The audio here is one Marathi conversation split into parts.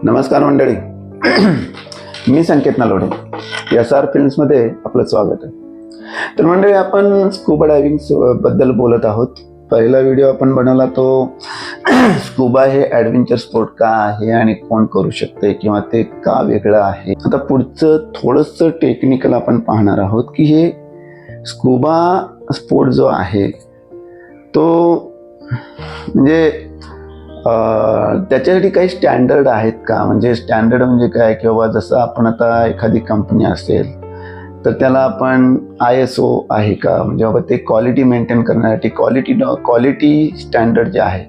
नमस्कार मंडळी. मी संकेत नलोडे, SR फिल्म्समध्ये आपलं स्वागत आहे. तर मंडळी, आपण स्कुबा डायव्हिंग बद्दल बोलत आहोत. पहिला व्हिडिओ आपण बनवला तो स्कुबा हे ॲडव्हेंचर स्पोर्ट का आहे आणि कोण करू शकते किंवा ते का वेगळं आहे. आता पुढचं थोडंसं टेक्निकल आपण पाहणार आहोत की हे स्कुबा स्पोर्ट जो आहे तो म्हणजे त्याच्यासाठी काही स्टँडर्ड आहेत का. म्हणजे स्टँडर्ड म्हणजे काय, किंवा जसं आपण आता एखादी कंपनी असेल तर त्याला आपण ISO आहे का, म्हणजे बाबा ते क्वालिटी मेंटेन करण्यासाठी क्वालिटी स्टँडर्ड जे आहे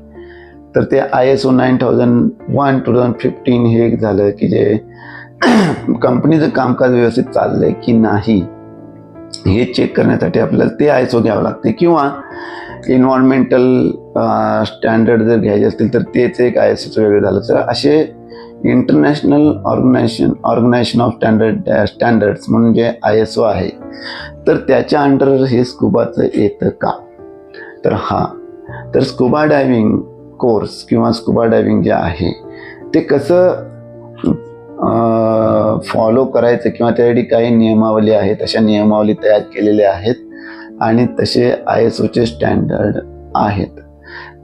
तर ते ISO 9001 2015 हे एक झालं की जे कंपनीचं कामकाज व्यवस्थित चाललंय की नाही हे चेक करण्यासाठी आपल्याला ते ISO घ्यावं लागते. किंवा इन्व्हायरमेंटल स्टँडर्ड जर घ्यायचे असतील तर तेच एक ISOचं वेगळं झालं. तर असे इंटरनॅशनल ऑर्गनायझेशन ऑफ स्टँडर्ड्स म्हणून जे ISO आहे तर त्याच्या अंडर हे स्कुबाचं येतं का. तर स्कुबा डायव्हिंग कोर्स किंवा स्कुबा डायव्हिंग जे आहे ते कसं फॉलो करायचं किंवा त्यासाठी काही नियमावली आहेत, अशा नियमावली तयार केलेल्या आहेत आणि तसे ISOचे स्टँडर्ड आहेत.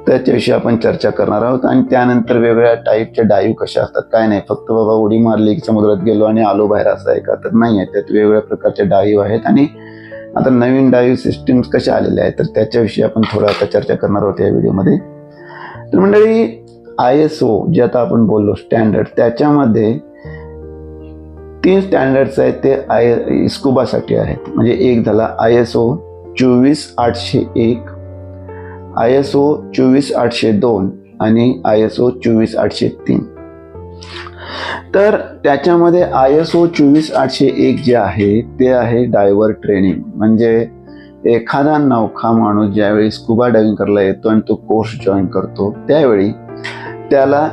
त्याच्याविषयी आपण चर्चा करणार आहोत. आणि त्यानंतर वेगवेगळ्या टाईपच्या डाईव्ह कशा असतात, काय नाही फक्त बाबा उडी मारली की समुद्रात गेलो आणि आलो बाहेर असं आहे का, तर नाही आहे. त्यात वेगवेगळ्या प्रकारचे डाईव्ह आहेत आणि आता नवीन डाईव्ह सिस्टीम्स कशा आलेल्या आहेत तर त्याच्याविषयी आपण थोडं आता चर्चा करणार आहोत या व्हिडिओमध्ये. तर मंडळी, ISO जे आता आपण बोललो स्टँडर्ड, त्याच्यामध्ये 3 स्टँडर्ड्स आहेत ते स्कुबासाठी आहेत. म्हणजे एक झाला ISO 24801, ISO 24802 आणि ISO 24803. तर त्याच्यामध्ये ISO 24801 जे आहे ते आहे डायव्हर ट्रेनिंग. म्हणजे एखादा नवखा माणूस ज्यावेळी स्कुबा डायव्हिंग करायला येतो आणि तो कोर्स जॉईन करतो त्यावेळी त्याला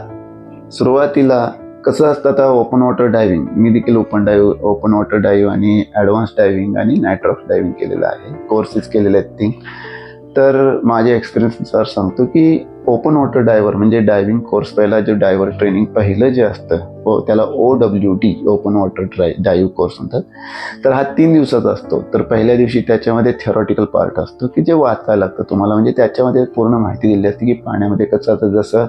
सुरुवातीला कसं असतं, आता ओपन वॉटर डायव्हिंग, मी देखील ओपन वॉटर डाईव्ह आणि ॲडव्हान्स डायव्हिंग आणि नायट्रॉक्स डायव्हिंग केलेलं आहे, कोर्सेस केलेले आहेत ते. तर माझ्या एक्सपिरियन्सनुसार सांगतो की ओपन वॉटर डायव्हर म्हणजे डायव्हिंग कोर्स पहिला जे डायव्हर ट्रेनिंग पहिलं जे असतं त्याला OWD ओपन वॉटर डाईव्ह कोर्स म्हणतात. तर हा 3 दिवसाचा असतो. तर पहिल्या दिवशी त्याच्यामध्ये थेरॉटिकल पार्ट असतो की जे वाचायला लागतं तुम्हाला. म्हणजे त्याच्यामध्ये पूर्ण माहिती दिली असते की पाण्यामध्ये कसं असतं, जसं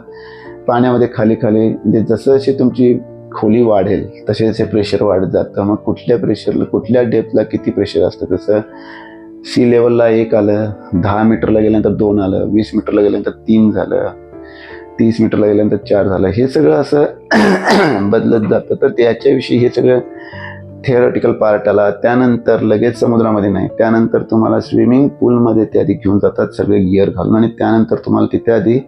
पाण्यामध्ये खाली म्हणजे जसं अशी तुमची खोली वाढेल तसे जसे प्रेशर वाढत जातं. मग कुठल्या डेप्थला किती प्रेशर असतं, जसं सी लेवलला 1 आलं, 10 मीटरला गेल्यानंतर 2 आलं, 20 मीटरला गेल्यानंतर 3 झालं, 30 मीटरला गेल्यानंतर 4 झालं, हे सगळं असं बदलत जातं. तर त्याच्याविषयी हे सगळं थेरॉटिकल पार्ट आला. त्यानंतर लगेच समुद्रामध्ये नाही, त्यानंतर तुम्हाला स्विमिंग पूलमध्ये ते आधी घेऊन जातात सगळे गिअर घालून आणि त्यानंतर तुम्हाला तिथे आधी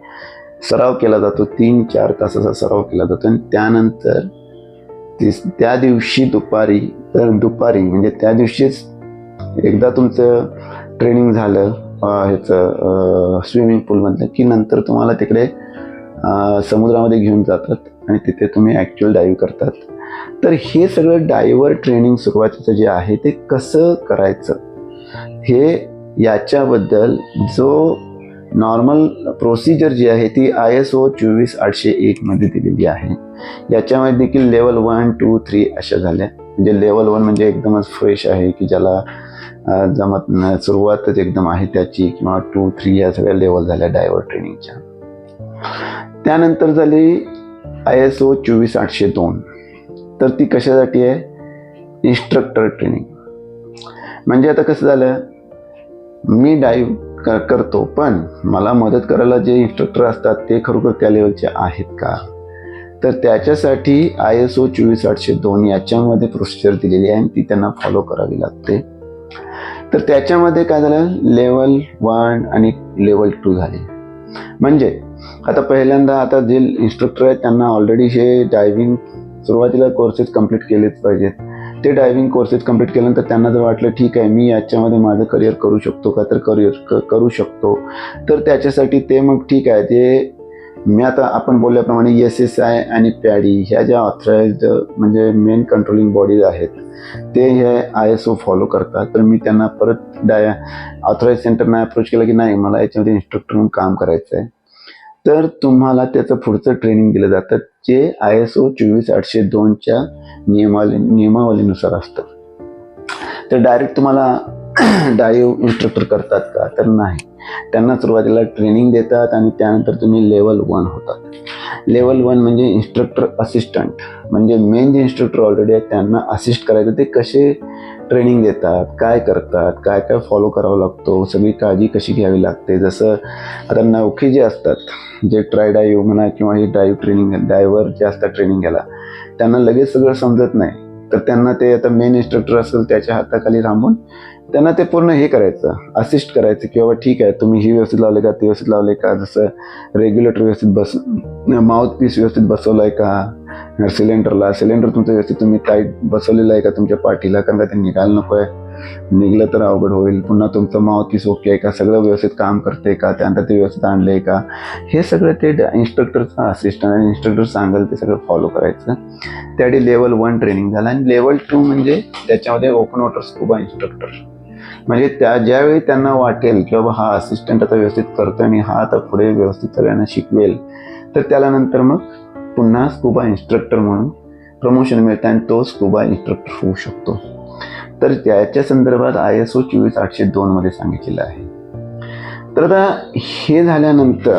सराव केला जातो. 3-4 तासाचा सराव केला जातो आणि त्यानंतर त्या दिवशी दुपारी म्हणजे त्या दिवशीच एकदा तुमचं ट्रेनिंग झालं ह्याचं स्विमिंग पूलमधलं की नंतर तुम्हाला तिकडे समुद्रामध्ये घेऊन जातात आणि तिथे तुम्ही ॲक्च्युअल डाईव्ह करतात. तर हे सगळं डायव्हर ट्रेनिंग सुरुवातीचं जे आहे ते कसं करायचं हे याच्याबद्दल जो नॉर्मल प्रोसिजर जी आहे ती ISO 24801 मध्ये दिलेली आहे. याच्यामध्ये देखील लेवल 1, 2, 3 अशा झाल्या. म्हणजे लेवल 1 म्हणजे एकदमच फ्रेश आहे की ज्याला जमत सुरुवातच एकदम आहे त्याची, किंवा 2, 3 या सगळ्या लेवल झाल्या डायव्हर ट्रेनिंगच्या. त्यानंतर झाली ISO 24802. तर ती कशासाठी आहे, इन्स्ट्रक्टर ट्रेनिंग. म्हणजे आता कसं झालं, मी डाईव्ह करतो पण मला मदत करायला जे इन्स्ट्रक्टर असतात ते खरोखर त्या लेवलचे आहेत का. तर त्याच्यासाठी ISO 24802 याच्यामध्ये प्रोसिजर दिलेली आहे आणि ती त्यांना फॉलो करावी लागते. तर त्याच्यामध्ये काय झालं, लेवल 1 आणि लेवल 2 झाले. म्हणजे आता पहिल्यांदा आता जे इन्स्ट्रक्टर आहेत त्यांना ऑलरेडी हे डायव्हिंग सुरुवातीला कोर्सेस कंप्लीट केलेच पाहिजेत. ते डायव्हिंग कोर्सेस कंप्लीट केल्यानंतर त्यांना जर वाटलं ठीक आहे मी याच्यामध्ये माझं करिअर करू शकतो का, तर करिअर करू शकतो. तर त्याच्यासाठी ते मग ठीक आहे, ते मी आता आपण बोलल्याप्रमाणे SSI आणि PADI ह्या ज्या ऑथराइज्ड म्हणजे मेन कंट्रोलिंग बॉडीज आहेत ते हे ISO फॉलो करतात. तर मी त्यांना परत ऑथराइज सेंटरना अप्रोच केलं की नाही मला याच्यामध्ये इन्स्ट्रक्टर म्हणून काम करायचं आहे. तर तुम्हाला त्याचं पुढचं ट्रेनिंग दिलं जातं जे ISO 24802च्या नियमावलीनुसार असतं. तर डायरेक्ट तुम्हाला डाईव्ह इन्स्ट्रक्टर करतात का? तर नाही. त्यांना सुरुवातीला ट्रेनिंग देतात आणि त्यानंतर तुम्ही लेवल 1 होतात. लेवल 1 म्हणजे इन्स्ट्रक्टर असिस्टंट, म्हणजे मेन जे इन्स्ट्रक्टर ऑलरेडी आहेत त्यांना असिस्ट करायचं. ते कसे ट्रेनिंग देतात, काय करतात, काय काय फॉलो करावं लागतो, सगळी काळजी कशी घ्यावी लागते. जसं आता नौखे जे असतात, जे ट्राय डाईव्ह म्हणा किंवा हे डाईव्ह ट्रेनिंग डायव्हर जे असतात ट्रेनिंग घ्यायला, त्यांना लगेच सगळं समजत नाही. तर त्यांना ते आता मेन इन्स्ट्रक्टर असेल त्याच्या हाताखाली थांबून त्यांना ते पूर्ण हे करायचं, असिस्ट करायचं की बाबा ठीक आहे तुम्ही ही व्यवस्थित लावले का, ते व्यवस्थित लावले का, जसं रेग्युलेटर व्यवस्थित माउथ पीस व्यवस्थित बसवलं आहे का, सिलेंडर तुमचं व्यवस्थित तुम्ही टाईट बसवलेलं आहे का तुमच्या पाठीला, कारण का ते निघायला नको आहे, निघलं तर अवघड होईल. पुन्हा तुमचं माउथ पीस ओके आहे का, सगळं व्यवस्थित काम करते का, त्यानंतर ते व्यवस्थित आणलं आहे का, हे सगळं ते इन्स्ट्रक्टरचा असिस्टंट आणि इन्स्ट्रक्टर सांगेल ते सगळं फॉलो करायचं. त्यासाठी लेवल 1 ट्रेनिंग झालं. आणि लेवल 2 म्हणजे त्याच्यामध्ये ओपन वॉटर स्कुबा इन्स्ट्रक्टर, म्हणजे ज्यावेळी त्यांना वाटेल की बाबा हा असिस्टंट आता व्यवस्थित करतो आणि हा आता पुढे व्यवस्थित सगळ्यांना शिकवेल, तर त्याला नंतर मग पुन्हा स्कुबा इन्स्ट्रक्टर म्हणून प्रमोशन मिळतं आणि तो स्कुबा इन्स्ट्रक्टर होऊ शकतो. तर त्याच्या संदर्भात ISO 24802 मध्ये सांगितलेलं आहे. तर आता हे झाल्यानंतर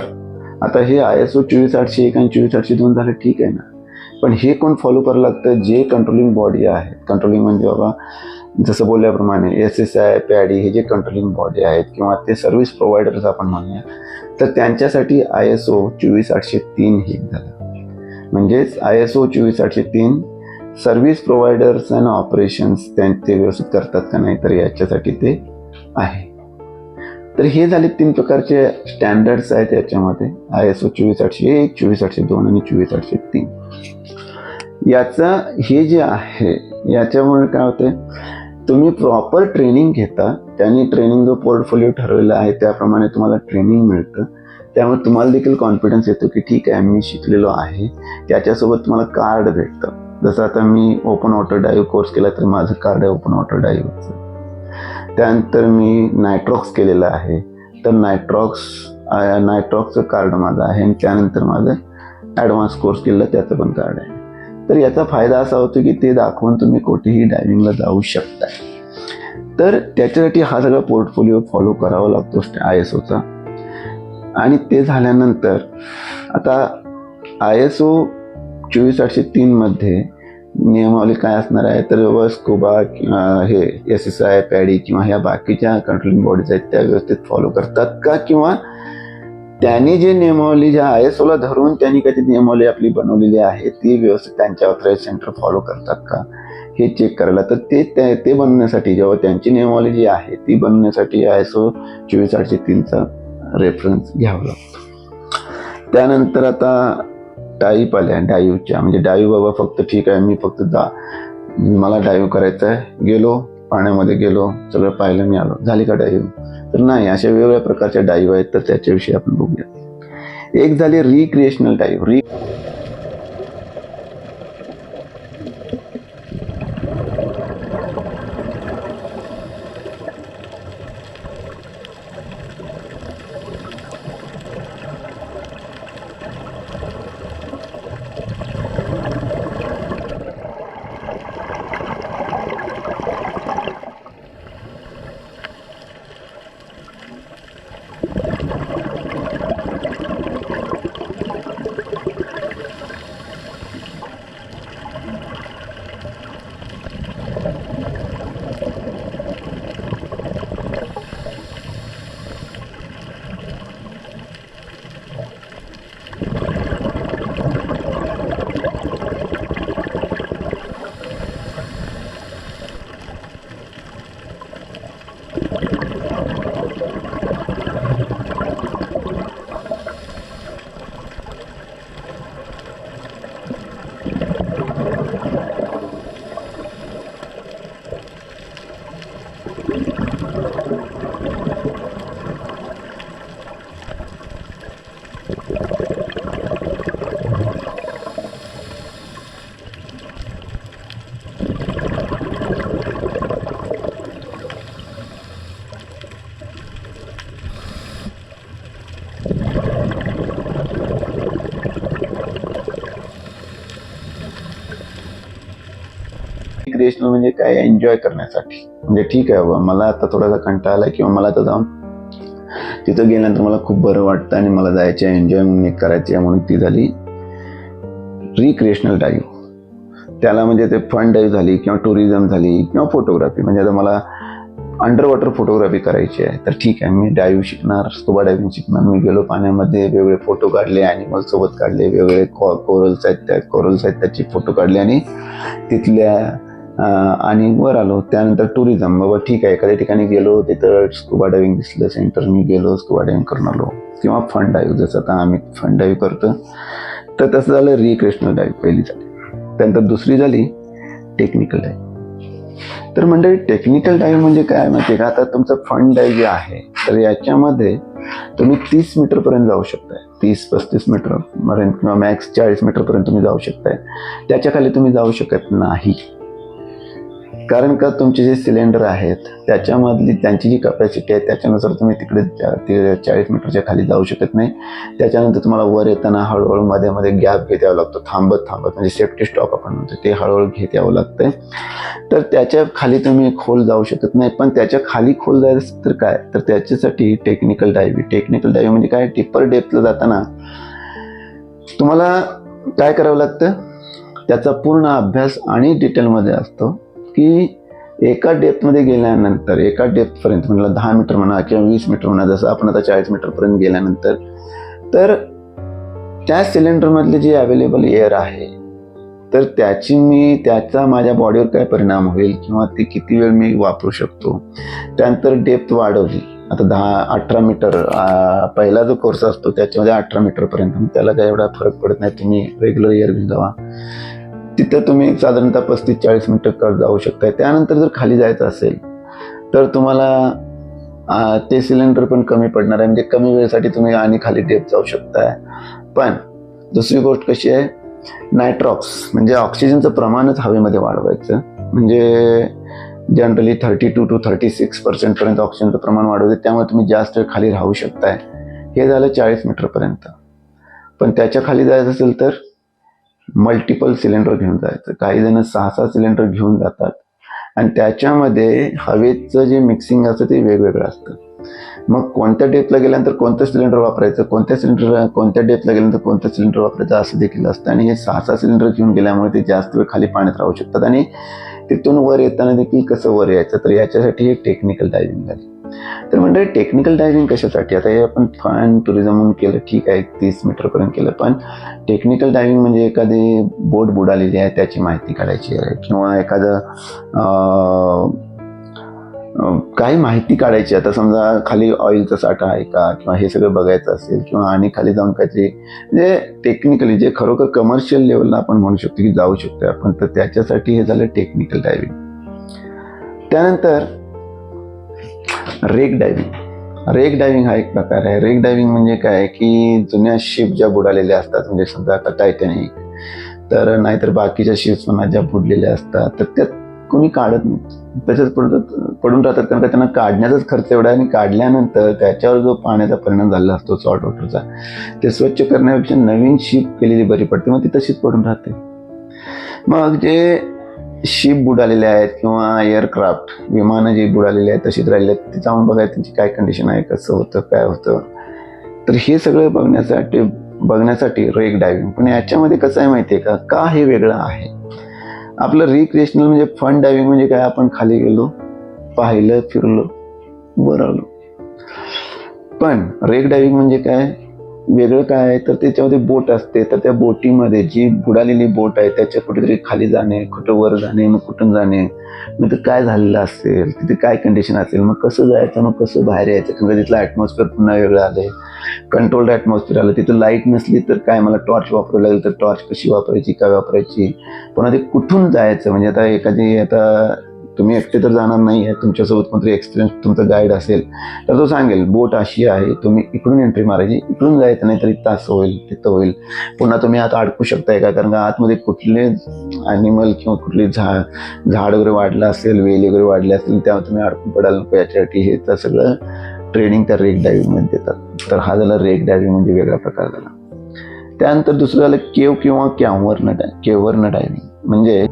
आता हे ISO 24801 आणि 24802 झालं, ठीक आहे ना, पण हे कोण फॉलो करावं लागतं? जे कंट्रोलिंग बॉडी आहे. कंट्रोलिंग म्हणजे बाबा जसं बोलल्याप्रमाणे SSI, PADI हे जे कंट्रोलिंग बॉडी आहेत किंवा ते सर्व्हिस प्रोव्हायडर्स आपण म्हणूया, तर त्यांच्यासाठी ISO 24803 हे झालं. म्हणजेच ISO 24803 service providers and operations ते व्यवस्थित करतात का नाही, तर याच्यासाठी ते आहे. तर हे झाले 3 प्रकारचे स्टँडर्ड्स आहेत याच्यामध्ये, ISO 24801, 24802 आणि 24803. याचं हे जे आहे याच्यामुळे काय होते, तुम्ही प्रॉपर ट्रेनिंग घेता, त्यांनी ट्रेनिंग जो पोर्टफोलिओ ठरवलेला आहे त्याप्रमाणे तुम्हाला ट्रेनिंग मिळतं. त्यामुळे तुम्हाला देखील कॉन्फिडन्स येतो की ठीक आहे मी शिकलेलो आहे. त्याच्यासोबत तुम्हाला कार्ड भेटतं. जसं आता मी ओपन वॉटर डाईव्ह कोर्स केला तर माझं कार्ड आहे ओपन वॉटर डाईव्हचं. त्यानंतर मी नायट्रॉक्स केलेलं आहे, तर नायट्रॉक्सचं कार्ड माझं आहे. आणि त्यानंतर माझं ॲडव्हान्स कोर्स केलेलं त्याचं पण कार्ड आहे. तर याचा फायदा असा होतो की ते दाखवून तुम्ही कुठेही डायव्हिंगला जाऊ शकता. तर त्याच्यासाठी हा सगळा पोर्टफोलिओ फॉलो करावा लागतो ISOचा. आणि ते झाल्यानंतर आता ISO 24803 मध्ये नियमावली काय असणार आहे, तर स्कुबा हे SSI, PADI किंवा ह्या बाकीच्या कंट्रोलिंग बॉडीज आहेत त्या व्यवस्थित फॉलो करतात का, किंवा त्यांनी जे नियमावली ज्या ISOला धरून त्यांनी काही नियमावली आपली बनवलेली आहे ती व्यवस्थित त्यांच्या ऑथराइज सेंटर फॉलो करतात का हे चेक करायला. तर ते बनवण्यासाठी जेव्हा त्यांची नियमावली जी आहे ती बनवण्यासाठी ISO 24803चा रेफरन्स घ्यावा लागतो. त्यानंतर आता टाईप आल्या डाईव्हच्या, म्हणजे डाईव्ह बाबा फक्त ठीक आहे मी फक्त मला डाईव्ह करायचं आहे, गेलो पाण्यामध्ये गेलो सगळं पाहिलं मी आलो, झाली का डाईव्ह? तर नाही, अशा वेगवेगळ्या प्रकारच्या डाईव्ह आहेत. तर त्याच्याविषयी आपण बघूया. एक झाली रिक्रिएशनल डाईव्ह. रिक्रिएशनल म्हणजे काय, एन्जॉय करण्यासाठी. म्हणजे ठीक आहे बाबा, मला आता थोडासा कंटाळा आला किंवा मला आता जाऊन तिथं गेल्यानंतर मला खूप बरं वाटतं आणि मला जायचं आहे, एन्जॉय म्हणून करायची आहे, म्हणून ती झाली रिक्रिएशनल डाईव्ह. त्याला म्हणजे ते फन डाईव्ह झाली किंवा टुरिझम झाली किंवा फोटोग्राफी. म्हणजे आता मला अंडर वॉटर फोटोग्राफी करायची आहे, तर ठीक आहे, मी डाईव्ह शिकणार, स्कुबा डायव्हिंग शिकणार. मी गेलो पाण्यामध्ये, वेगवेगळे फोटो काढले, ॲनिमल सोबत काढले, वेगवेगळे कोरल्स आहेत त्याचे फोटो काढले आणि तिथल्या आणि वर आलो. त्यानंतर टुरिझम, बाबा ठीक आहे, एखाद्या ठिकाणी गेलो, तिथं स्कुबा डायव्हिंग दिसलं सेंटर, मी गेलो स्कुबा डायव्हिंग करून आलो. किंवा फन डाईव्ह, जसं आता आम्ही फन डाईव्ह करतो, तर तसं झालं रिक्रिएशनल डाईव्ह पहिली झाली. त्यानंतर दुसरी झाली टेक्निकल डाईव्ह. तर मंडळी, टेक्निकल डाईव्ह म्हणजे काय माहिती आहे का, आता तुमचं फन डाईव्ह जे आहे, तर याच्यामध्ये तुम्ही 30 मीटरपर्यंत जाऊ शकताय, 30-35 मीटरपर्यंत किंवा मॅक्स 40 मीटरपर्यंत तुम्ही जाऊ शकताय. त्याच्या खाली तुम्ही जाऊ शकत नाही, कारण का तुमचे जे सिलेंडर आहेत त्याच्यामधली त्यांची जी कपॅसिटी आहे त्याच्यानुसार तुम्ही तिकडे 40 मीटरच्या खाली जाऊ शकत नाही. त्याच्यानंतर तुम्हाला वर येताना हळूहळू मध्ये गॅप घेत यावं लागतो, थांबत म्हणजे सेफ्टी स्टॉप आपण म्हणतो, ते हळूहळू घेत यावं लागतंय. तर त्याच्या खाली तुम्ही खोल जाऊ शकत नाही. पण त्याच्या खाली खोल जायचं तर काय, तर त्याच्यासाठी टेक्निकल डायव्हिंग म्हणजे काय, टिपर डेप्थला जाताना तुम्हाला काय करावं लागतं, त्याचा पूर्ण अभ्यास आणि डिटेलमध्ये असतो की एका डेप्थमध्ये गेल्यानंतर, एका डेप्थपर्यंत म्हणलं 10 मीटर म्हणा किंवा 20 मीटर म्हणा, जसं आपण आता 40 मीटरपर्यंत गेल्यानंतर, तर त्या सिलेंडरमधले जे अवेलेबल एअर आहे, तर त्याचा माझ्या बॉडीवर काय परिणाम होईल किंवा ते किती वेळ मी वापरू शकतो. त्यानंतर डेप्थ वाढवली, आता 10-18 मीटर पहिला जो कोर्स असतो त्याच्यामध्ये 18 मीटरपर्यंत, त्याला काय एवढा फरक पडत नाही, तुम्ही रेग्युलर एअर घेऊन जावा, तिथं तुम्ही साधारणतः 35-40 मीटर जाऊ शकताय. त्यानंतर जर खाली जायचं असेल तर तुम्हाला ते सिलेंडर पण कमी पडणार आहे, म्हणजे कमी वेळेसाठी तुम्ही आणि खाली डेप्थ जाऊ शकताय. पण दुसरी गोष्ट कशी आहे, नायट्रॉक्स म्हणजे ऑक्सिजनचं प्रमाणच हवेमध्ये वाढवायचं. म्हणजे जनरली 32-36% पर्यंत ऑक्सिजनचं प्रमाण वाढवते, त्यामुळे तुम्ही जास्त वेळ खाली राहू शकताय. हे झालं 40 मीटरपर्यंत. पण त्याच्या खाली जायचं असेल तर मल्टिपल सिलेंडर घेऊन जायचं. काही जण 6-6 सिलेंडर घेऊन जातात आणि त्याच्यामध्ये हवेचं जे मिक्सिंग असतं ते वेगवेगळं असतं. मग कोणत्या डेप्थला गेल्यानंतर कोणतं सिलेंडर वापरायचं, कोणत्या डेप्थला गेल्यानंतर कोणतं सिलेंडर वापरायचं असं देखील असतं. आणि हे 6-6 सिलेंडर घेऊन गेल्यामुळे ते जास्त वेळ खाली पाण्यात राहू शकतात आणि तिथून वर येताना देखील कसं वर यायचं, तर याच्यासाठी हे टेक्निकल डायव्हिंग झाली. तर म्हणजे टेक्निकल डायव्हिंग कशासाठी, आता हे आपण फन टुरिझम म्हणून केलं, ठीक आहे, 30 मीटरपर्यंत केलं. पण टेक्निकल डायव्हिंग म्हणजे एखादी बोट बुडालेली आहे त्याची माहिती काढायची आहे, किंवा एखादं काही माहिती काढायची. आता समजा खाली ऑइलचा साठा आहे का, किंवा हे सगळं बघायचं असेल, किंवा आणि खाली जाऊन काहीतरी म्हणजे टेक्निकली जे खरोखर कमर्शियल लेवलला आपण म्हणू शकतो की जाऊ शकतो आपण, तर त्याच्यासाठी हे झालं टेक्निकल डायव्हिंग. त्यानंतर रेक डायव्हिंग हा एक प्रकार आहे. रेक डायव्हिंग म्हणजे काय की जुन्या शिप ज्या बुडालेल्या असतात, म्हणजे समजा आता टायटॅनिक, तर नाहीतर बाकीच्या शिप्स म्हणा ज्या बुडलेल्या असतात, तर त्यात कोणी काढत नाही, तसेच पडून राहतात, कारण का त्यांना काढण्याचाच खर्च एवढा आहे. आणि काढल्यानंतर त्याच्यावर जो पाण्याचा परिणाम झालेला असतो सॉल्ट वॉटरचा, ते स्वच्छ करण्यापेक्षा नवीन शिप केलेली बरी पडते, मग ती तशीच पडून राहते. मग जे शिप बुडालेले आहेत किंवा एअरक्राफ्ट विमानं जी बुडालेली आहेत तशीच राहिली आहेत, ते जाऊन बघायला त्यांची काय कंडिशन आहे, कसं होतं, काय होतं, तर हे सगळं बघण्यासाठी रेक डायव्हिंग. पण याच्यामध्ये कसं आहे माहिती आहे का हे वेगळं आहे. आपलं रिक्रिएशनल म्हणजे फन डायव्हिंग म्हणजे काय, आपण खाली गेलो, पाहिलं, फिरलो, वर आलो. पण रेक डायव्हिंग म्हणजे काय, वेगळं काय आहे, तर त्याच्यामध्ये बोट असते, तर त्या बोटीमध्ये जी बुडालेली बोट आहे त्याच्या कुठेतरी खाली जाणे, कुठं वर जाणे, मग कुठून जाणे, मग ते काय झालेलं असेल, तिथे काय कंडिशन असेल, मग कसं जायचं, मग कसं बाहेर यायचं, किंवा तिथलं ॲटमॉस्फिअर पुन्हा वेगळं आलं, कंट्रोल्ड ॲटमॉस्फिअर आलं, तिथं लाईट नसली तर काय, मला टॉर्च वापरावी लागेल, तर टॉर्च कशी वापरायची, काय वापरायची, पुन्हा ते कुठून जायचं. म्हणजे आता तुम्ही एकटे तर जाणार नाही आहे, तुमच्यासोबत कोणतरी एक्सपिरियन्स तुमचा गाईड असेल तर तो सांगेल बोट अशी आहे, तुम्ही इकडून एंट्री मारायची, इकडून जायचं नाही तर इथं असं होईल, तिथं होईल, पुन्हा तुम्ही आता अडकू शकताय का, कारण का आतमध्ये कुठले ॲनिमल किंवा कुठली झाड वगैरे वाढलं असेल, वेली वगैरे वाढले असतील, त्यामुळे तुम्ही अडकून पडायला नको, याच्यासाठी हे तर सगळं ट्रेनिंग त्या रेक डायव्हिंगमध्ये देतात. तर हा झाला रेक डायव्हिंग म्हणजे वेगळा प्रकार झाला. त्यानंतर दुसरं झालं केव्ह किंवा कॅव्हर्न डायव्हिंग. म्हणजे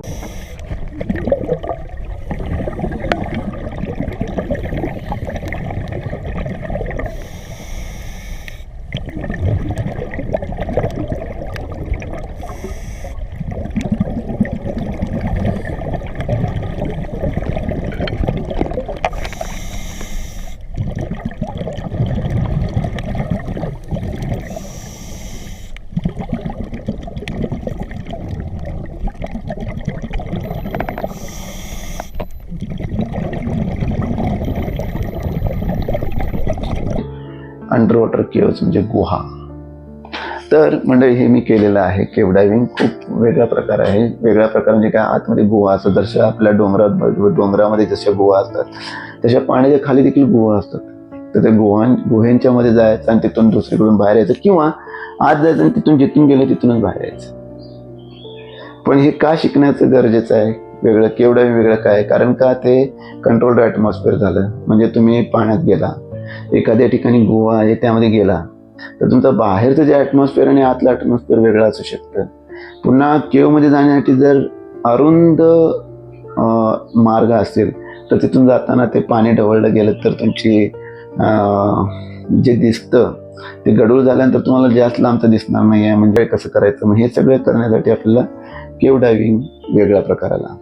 अंडर वॉटर केव्स म्हणजे गुहा. तर मंडळी हे मी केलेलं आहे. केव्ह डायव्हिंग खूप वेगळा प्रकार आहे. वेगळा प्रकार म्हणजे काय, आतमध्ये गुहा असतात. जसं आपल्या डोंगरामध्ये जशा गुहा असतात तशा पाण्याच्या खाली देखील गुहा असतात. तर त्या गुहेंच्या मध्ये जायचं आणि तिथून दुसरीकडून बाहेर यायचं, किंवा आत जायचं आणि तिथून जिथून गेलं तिथूनच बाहेर यायचं. पण हे का शिकण्याचं गरजेचं आहे? वेगळं केव्ह डायव्हिंग वेगळं काय? कारण का ते कंट्रोल्ड ॲटमॉस्फिअर झालं. म्हणजे तुम्ही पाण्यात गेला, एखाद्या ठिकाणी गुहा आहे त्यामध्ये गेला, तर तुमचं बाहेरचं जे ॲटमॉस्फिअर आणि आतलं ॲटमॉस्फिअर वेगळं असू शकतं. पुन्हा केव्हमध्ये जाण्यासाठी जर अरुंद मार्ग असेल तर तिथून जाताना ते पाणी ढवळलं गेलं तर तुमची जे दिसतं ते गडूळ झाल्यानंतर तुम्हाला जास्त लांबचं दिसणार नाही आहे. म्हणजे कसं करायचं? मग हे सगळं करण्यासाठी आपल्याला केव्ह डायव्हिंग वेगळ्या प्रकाराला,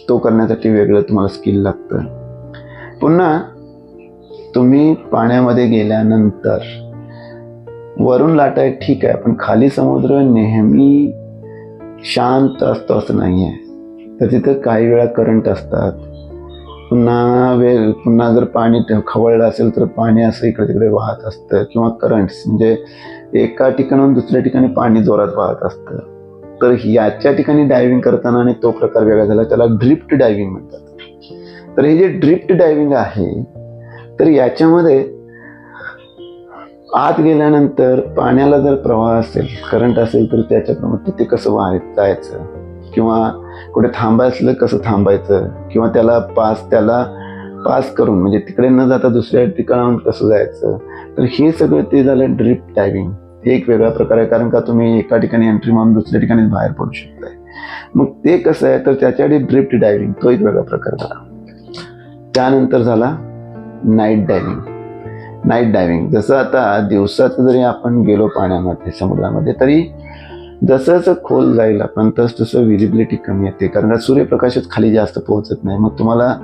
तो करण्यासाठी वेगळं तुम्हाला स्किल लागतं. पुन्हा तुम्ही पाण्यामध्ये गेल्यानंतर वरून लाटा आहे ठीक आहे, पण खाली समुद्र नेहमी शांत असतो असं नाही आहे. तर तिथं काही वेळा करंट असतात. पुन्हा जर पाणी खवळलं असेल तर पाणी असं इकडे तिकडे वाहत असतं, किंवा करंट्स म्हणजे एका ठिकाणाहून दुसऱ्या ठिकाणी पाणी जोरात वाहत असतं. तर याच्या ठिकाणी डायव्हिंग करताना आणि तो प्रकार वेगळा झाला, त्याला ड्रिफ्ट डायव्हिंग म्हणतात. तर हे जे ड्रिफ्ट डायव्हिंग आहे, तर याच्यामध्ये आत गेल्यानंतर पाण्याला जर प्रवाह असेल, करंट असेल, तर त्याच्याप्रमाणे ते कसं वाहत जायचं, किंवा कुठे थांबायचं कसं थांबायचं, किंवा त्याला पास करून म्हणजे तिकडे न जाता दुसऱ्या ठिकाणाहून कसं जायचं. तर हे सगळं ते झालं ड्रिफ्ट डायव्हिंग. हे एक वेगळा प्रकार आहे, कारण का तुम्ही एका ठिकाणी एंट्री मारून दुसऱ्या ठिकाणी बाहेर पडू शकताय. मग ते कसं आहे, तर त्याच्यासाठी ड्रिफ्ट डायव्हिंग तो एक वेगळा प्रकार झाला. त्यानंतर झाला नाईट डायव्हिंग. नाईट डायव्हिंग जसं आता दिवसाचं जरी आपण गेलो पाण्यामध्ये, समुद्रामध्ये, तरी जसं जसं खोल जाईल आपण तसं विजिबिलिटी कमी येते, कारण का सूर्यप्रकाशच खाली जास्त पोहोचत नाही. मग तुम्हाला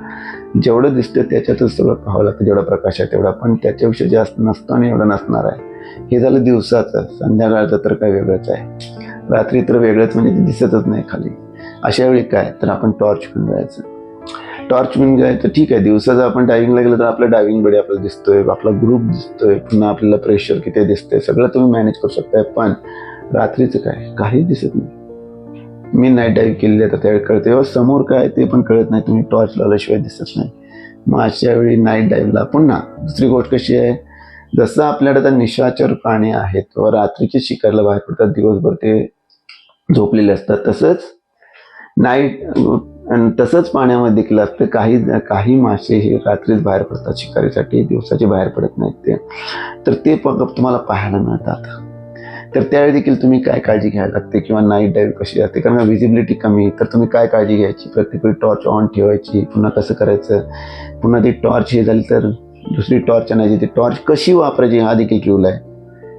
जेवढं दिसतं त्याच्यातच सगळं पाहावं लागतं, जेवढा प्रकाश आहे तेवढा, पण त्याच्यापेक्षा जास्त नसतो आणि एवढं नसणार आहे. हे झालं दिवसाचं. संध्याकाळचं तर काय वेगळंच आहे. रात्री तर वेगळंच, म्हणजे ते दिसतच नाही खाली. अशा वेळी काय, तर आपण टॉर्च घेऊन जायचं. टॉर्च घेऊन जायचं ठीक आहे. दिवसाचं आपण डायव्हिंगला गेलं तर आपला डायव्हिंग बडी आपल्याला दिसतोय, आपला ग्रुप दिसतोय, पुन्हा आपल्याला प्रेशर किती दिसतंय, सगळं तुम्ही मॅनेज करू शकताय. पण रात्रीचं काय, काहीच दिसत नाही. मी नाईट डायव्हिंग केलेली आहे तर त्यावेळी कळते, तेव्हा समोर काय ते पण कळत नाही, तुम्ही टॉर्च लावल्याशिवाय दिसत नाही. मग अशा वेळी नाईट डायव्हिंगला पुन्हा दुसरी गोष्ट कशी आहे, जसं आपल्याकडे आता निशाचर प्राणी आहेत व रात्रीचे शिकारला बाहेर पडतात, दिवसभर ते झोपलेले असतात, तसंच तसंच पाण्यामध्ये देखील असतं. काही मासे हे रात्रीच बाहेर पडतात शिकारीसाठी, दिवसाचे बाहेर पडत नाहीत ते. तर ते तुम्हाला पाहायला मिळतात. तर त्यावेळी देखील तुम्ही काय काळजी घ्यायला लागते, किंवा नाईट डायव्हिंग कशी असते, कारण व्हिजिबिलिटी कमी, तर तुम्ही काय काळजी घ्यायची, प्रत्येक वेळी टॉर्च ऑन ठेवायची. पुन्हा कसं करायचं, पुन्हा ती टॉर्च हे झाली तर दुसरी टॉर्च आणायची. ती टॉर्च कशी वापरायची हा देखील क्लू आहे,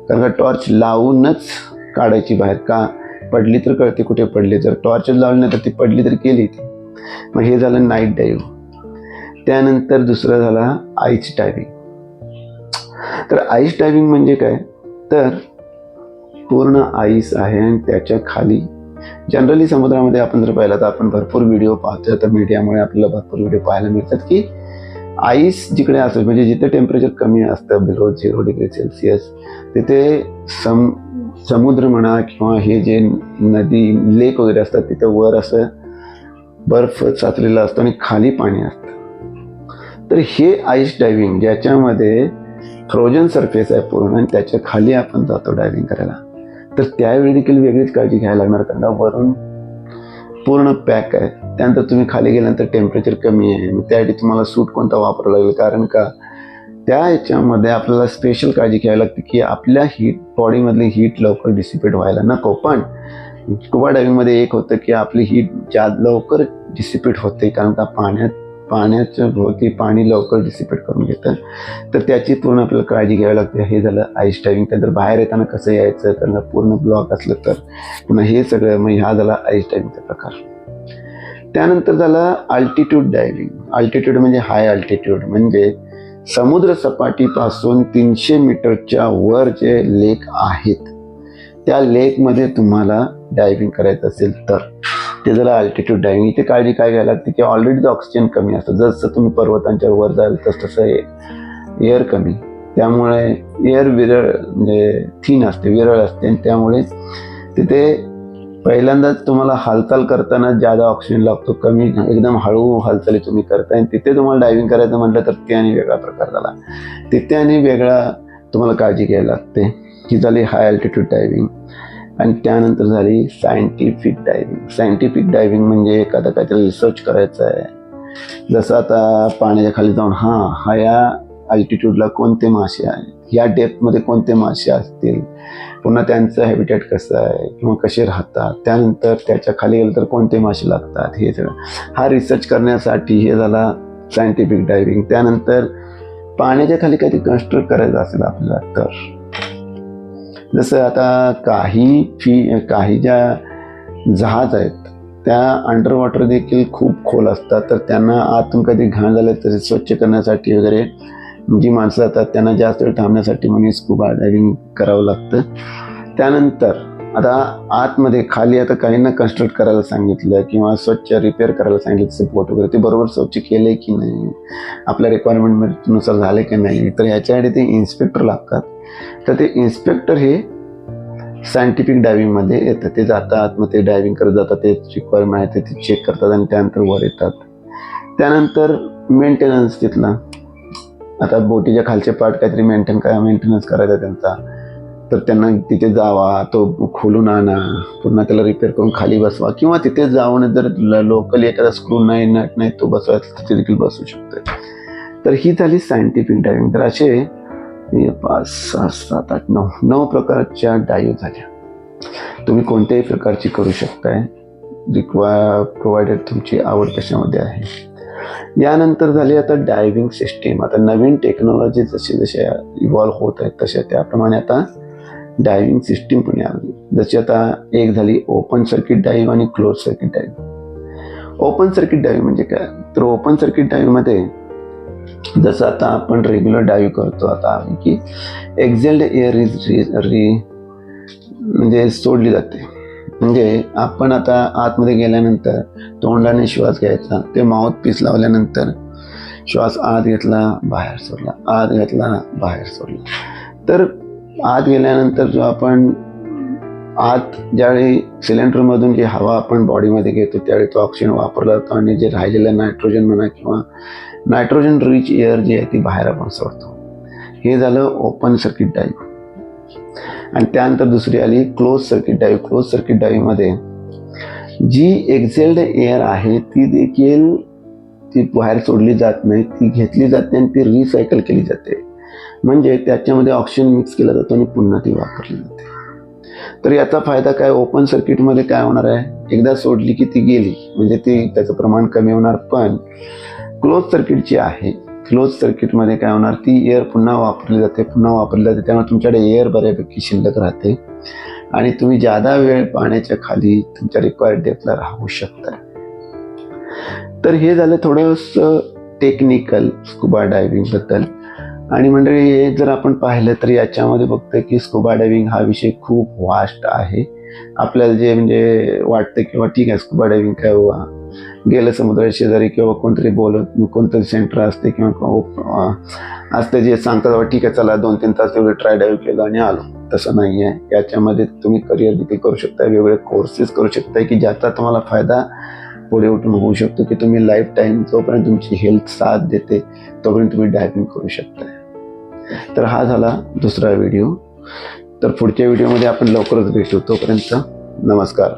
कारण का टॉर्च लावूनच काढायची बाहेर. का, पडली तर कळते कुठे पडली, जर टॉर्च लावली नाही तर ती पडली तर गेली ती. मग हे झालं नाईट डायव्हिंग. त्यानंतर दुसरं झाला आईस डायव्हिंग. तर आईस डायव्हिंग म्हणजे काय, तर पूर्ण आईस आहे आणि त्याच्या खाली जनरली समुद्रामध्ये आपण जर पाहिलं तर आपण भरपूर व्हिडिओ पाहतो, तर मीडियामुळे आपल्याला भरपूर व्हिडिओ पाहायला मिळतात की आईस जिकडे असेल, म्हणजे जिथे टेम्परेचर कमी असतं, बिलो 0 डिग्री सेल्सिअस, तिथे समुद्र म्हणा किंवा हे जे नदी लेक वगैरे असतात, तिथे वर असं बर्फ साचलेला असतो आणि खाली पाणी असतं. तर हे आईस डायव्हिंग, ज्याच्यामध्ये फ्रोजन सरफेस आहे पूर्ण आणि त्याच्या खाली आपण जातो डायव्हिंग करायला, तर त्यावेळी देखील वेगळीच काळजी घ्यायला लागणार, कारण वरून पूर्ण पॅक आहे. त्यानंतर तुम्ही खाली गेल्यानंतर टेम्परेचर कमी आहे, मग त्यासाठी तुम्हाला सूट कोणता वापरावा लागेल, कारण का त्या ह्याच्यामध्ये आपल्याला स्पेशल काळजी घ्यावी लागते की आपल्या बॉडीमधली हीट लवकर डिसिपेट व्हायला नको. पण स्कुबा डायव्हिंगमध्ये एक होतं की आपली हीट लवकर डिसिपेट होते, कारण का पाण्याच्या भोवती पाणी लवकर डिसिपेट करून घेतं, तर त्याची पूर्ण आपल्याला काळजी घ्यावी लागते. हे झालं आईस डायव्हिंग. त्यानंतर बाहेर येताना कसं यायचं, कारण पूर्ण ब्लॉक असलं तर पुन्हा हे सगळं, मग हा झाला आईस डायव्हिंगचा प्रकार. त्यानंतर झाला अल्टिट्यूड डायव्हिंग. अल्टिट्यूड म्हणजे हाय अल्टिट्यूड, म्हणजे समुद्र सपाटीपासून 300 मीटरच्या वर जे लेक आहेत त्या लेकमध्ये तुम्हाला डायव्हिंग करायचं असेल तर ते झालं अल्टिट्यूड डायव्हिंग. इथे काळजी काय घ्यायला लागते की ऑलरेडी ऑक्सिजन कमी असतं, जसं तुम्ही पर्वतांच्या वर जाल तसं एअर कमी, त्यामुळे एअर विरळ म्हणजे थिन असते, विरळ असते, आणि त्यामुळे तिथे पहिल्यांदाच तुम्हाला हालचाल करताना जादा ऑक्सिजन लागतो, कमी एकदम हळू हालचाली तुम्ही करताय. आणि तिथे तुम्हाला डायव्हिंग करायचं म्हटलं तर ते आणि वेगळा प्रकार झाला, तिथे आणि वेगळा तुम्हाला काळजी घ्यायला लागते. ही झाली हाय अल्टिट्यूड डायव्हिंग. आणि त्यानंतर झाली सायंटिफिक डायव्हिंग. सायंटिफिक डायव्हिंग म्हणजे एखादा काहीतरी रिसर्च करायचं आहे, जसं आता पाण्याच्या खाली जाऊन हा या अल्टिट्यूडला कोणते मासे आहेत, या डेप्थमध्ये कोणते मासे असतील, पुन्हा त्यांचं हॅबिटेट कसं आहे किंवा कसे राहतात, त्यानंतर त्याच्या खाली गेलं तर कोणते मासे लागतात, हे सगळं हा रिसर्च करण्यासाठी हे झाला सायंटिफिक डायव्हिंग. त्यानंतर पाण्याच्या खाली काहीतरी कन्स्ट्रक्ट करायचं असेल आपल्याला तर, जसं आता काही ज्या जहाज आहेत त्या अंडर वॉटर देखील खूप खोल असतात, तर त्यांना आतून कधी घाण झाले तरी स्वच्छ करण्यासाठी वगैरे जी माणसं जातात त्यांना जास्त वेळ थांबण्यासाठी म्हणून स्कुबा डायव्हिंग करावं लागतं. त्यानंतर आता आतमध्ये खाली आता काहींना कन्स्ट्रक्ट करायला सांगितलं किंवा स्वच्छ रिपेअर करायला सांगितलं, जसं बोट वगैरे, ते बरोबर स्वच्छ केले की नाही, आपल्या रिक्वायरमेंटनुसार झाले की नाही, तर याच्यासाठी ते इन्स्पेक्टर लागतात. तर ते इन्स्पेक्टर हे सायंटिफिक डायव्हिंगमध्ये येतं. ते जातात, मग ते डायव्हिंग करत जातात, ते रिक्वायरमेंट आहे ते चेक करतात आणि त्यानंतर वर येतात. त्यानंतर मेंटेनन्स तिथला, आता बोटीच्या खालचे पार्ट काहीतरी मेंटेनन्स करायचा त्यांचा, तर त्यांना तिथे जावा, तो खोलून आणा, पुन्हा त्याला रिपेअर करून खाली बसवा, किंवा तिथे जाऊन जर लोकल एखादा स्क्रू नाही, नट नाही, तो बसवायचा तिथे देखील बसू शकतो. तर ही झाली सायंटिफिक डायव्हिंग. तर असे 5, 6, 7, 8, 9 प्रकारच्या डायव्ह झाल्या. तुम्ही कोणत्याही प्रकारची करू शकताय, प्रोव्हाइडेड तुमची आवड कशामध्ये आहे. यानंतर झाली आता डायव्हिंग सिस्टीम. आता नवीन टेक्नॉलॉजी जसे जसे इव्हॉल्व्ह होत आहेत तसे त्याप्रमाणे आता डायव्हिंग सिस्टीम पण आली. जशी आता एक झाली ओपन सर्किट डाईव्ह आणि क्लोज सर्किट डाईव्ह. ओपन सर्किट डाईव्ह म्हणजे काय, तर ओपन सर्किट डाईव्हमध्ये जसं आता आपण रेग्युलर डाईव्ह करतो आता की एक्झेल्ड एअर म्हणजे सोडली जाते. म्हणजे आपण आता आतमध्ये गेल्यानंतर तोंडाने श्वास घ्यायचा, ते माउथ पीस लावल्यानंतर श्वास आत घेतला, बाहेर सोडला, आत घेतला, बाहेर सोडला. तर आत गेल्यानंतर जो आपण आत ज्यावेळी सिलेंडरमधून जी हवा आपण बॉडीमध्ये घेतो त्यावेळी तो ऑक्सिजन वापरला जातो, आणि जे राहिलेलं नायट्रोजन म्हणा किंवा नायट्रोजन रिच एअर जी आहे ती बाहेर आपण सोडतो. हे झालं ओपन सर्किट डाईव्ह. आणि त्यानंतर दुसरी आली close circuit dive. Close circuit डाईव्हमध्ये जी एक्झेल्ड एअर आहे ती देखील ती बाहेर सोडली जात नाही, ती घेतली जाते आणि ती रिसायकल केली जाते. म्हणजे त्याच्यामध्ये ऑक्सिजन मिक्स केला जातो आणि पुन्हा ती वापरली जाते. तर याचा फायदा काय, ओपन सर्किटमध्ये काय होणार आहे, एकदा सोडली की ती गेली म्हणजे ती त्याचं प्रमाण कमी होणार. पण क्लोज सर्किटची आहे, क्लोज सर्किटमध्ये काय होणार, ती एअर पुन्हा वापरली जाते, त्यामुळे तुमच्याकडे एअर बऱ्यापैकी शिल्लक राहते आणि तुम्ही जादा वेळ पाण्याच्या खाली तुमच्या रिक्वायर्ड डेप्थला राहू शकता. तर हे झालं थोडंसं टेक्निकल स्कुबा डायव्हिंग बद्दल. आणि म्हणजे हे जर आपण पाहिलं तर याच्यामध्ये बघतोय की स्कुबा डायव्हिंग हा विषय खूप वास्ट आहे. आपल्याला जे म्हणजे वाटतं किंवा ठीक आहे स्कुबा डायव्हिंग काय हुआ, गेलं समुद्राच्या शेजारी किंवा कोणतरी कोणतरी सेंटर असते किंवा असते जे सांगतात ठीक आहे चला 2-3 तास तेवढं ट्राय डायव्ह केलं आणि आलो. तसं नाही आहे. याच्यामध्ये तुम्ही करिअर देखील करू शकता, वेगवेगळे कोर्सेस करू शकता की ज्याचा तुम्हाला फायदा पुढे उठून होऊ शकतो, की तुम्ही लाईफ टाईम जोपर्यंत तुमची हेल्थ साथ देते तोपर्यंत तुम्ही डायव्हिंग करू शकता. तर हा झाला दुसरा व्हिडिओ. तर पुढच्या व्हिडिओमध्ये आपण लवकरच भेटू. तोपर्यंत नमस्कार.